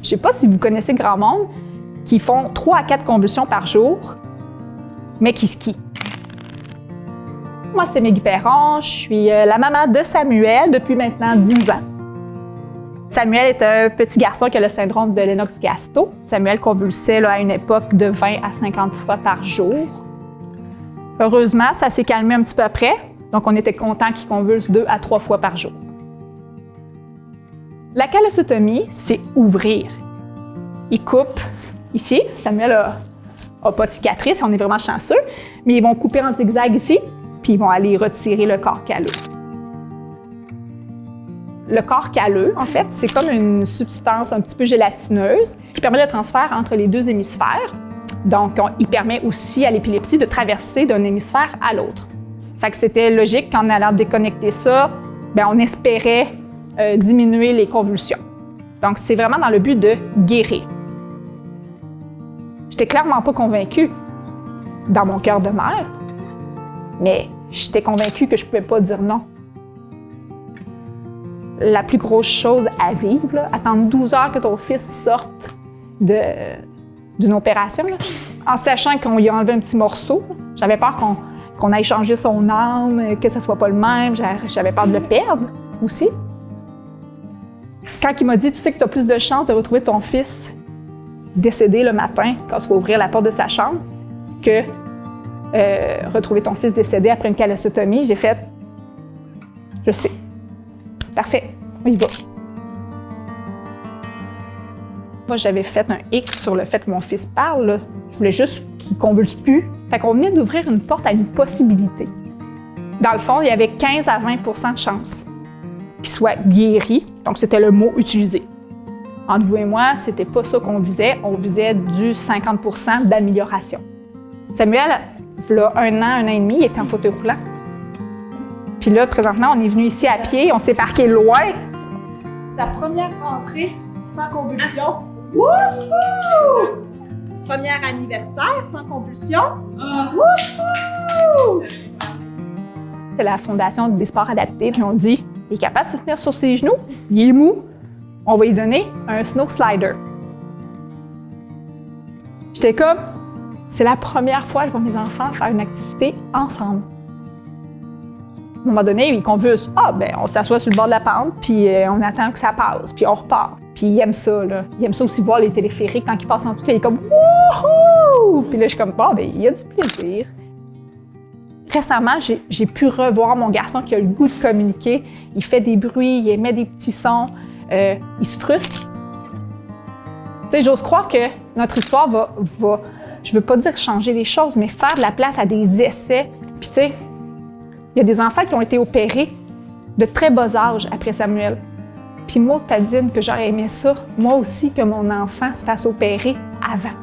Je ne sais pas si vous connaissez grand monde qui font 3 à 4 convulsions par jour, mais qui skient. Moi, c'est Maggie Perron. Je suis la maman de Samuel depuis maintenant 10 ans. Samuel est un petit garçon qui a le syndrome de Lennox-Gastaut. Samuel convulsait à une époque de 20 à 50 fois par jour. Heureusement, ça s'est calmé un petit peu après, donc on était content qu'il convulse 2 à 3 fois par jour. La callosotomie, c'est ouvrir. Ils coupent ici. Samuel n'a pas de cicatrice, on est vraiment chanceux, mais ils vont couper en zigzag ici, puis ils vont aller retirer le corps calleux. Le corps calleux, en fait, c'est comme une substance un petit peu gélatineuse qui permet le transfert entre les 2 hémisphères. Donc, il permet aussi à l'épilepsie de traverser d'un hémisphère à l'autre. Fait que c'était logique qu'en allant déconnecter ça, bien, on espérait diminuer les convulsions. Donc, c'est vraiment dans le but de guérir. J'étais clairement pas convaincue dans mon cœur de mère, mais j'étais convaincue que je pouvais pas dire non. La plus grosse chose à vivre, là, attendre 12 heures que ton fils sorte d'une opération, là, en sachant qu'on lui a enlevé un petit morceau. J'avais peur qu'on aille changer son âme, que ça soit pas le même. J'avais peur de le perdre aussi. Quand il m'a dit « Tu sais que tu as plus de chances de retrouver ton fils décédé le matin quand tu vas ouvrir la porte de sa chambre que retrouver ton fils décédé après une callosotomie », j'ai fait « Je sais. Parfait, on y va. » Moi, j'avais fait un X sur le fait que mon fils parle. Là. Je voulais juste qu'il ne convulse plus. Fait qu'on venait d'ouvrir une porte à une possibilité. Dans le fond, il y avait 15 à 20 % de chances qu'il soit guéri. Donc, c'était le mot utilisé. Entre vous et moi, c'était pas ça qu'on visait. On visait du 50 % d'amélioration. Samuel, il y a 1 an et demi, il était en fauteuil roulant. Puis là, présentement, on est venu ici à pied, on s'est parqué loin. Sa première rentrée sans convulsion. Wouhou! Premier anniversaire sans convulsion. Wouhou! C'est la Fondation des sports adaptés qui ont dit « Il est capable de se tenir sur ses genoux, il est mou, on va lui donner un snow slider. » J'étais comme « C'est la première fois que je vois mes enfants faire une activité ensemble. » À un moment donné, ils convulsent. Ah, ben, on s'assoit sur le bord de la pente, puis on attend que ça passe, puis on repart. Puis il aime ça, là. Il aime ça aussi voir les téléphériques quand ils passent en tout, là, il est comme wouhou! Puis là, je suis comme, bon, ben, il y a du plaisir. Récemment, j'ai pu revoir mon garçon qui a le goût de communiquer. Il fait des bruits, il émet des petits sons, il se frustre. Tu sais, j'ose croire que notre histoire va, je veux pas dire changer les choses, mais faire de la place à des essais. Puis tu sais, il y a des enfants qui ont été opérés de très bas âge après Samuel. Puis moi, Tadine, que j'aurais aimé ça, moi aussi, que mon enfant se fasse opérer avant.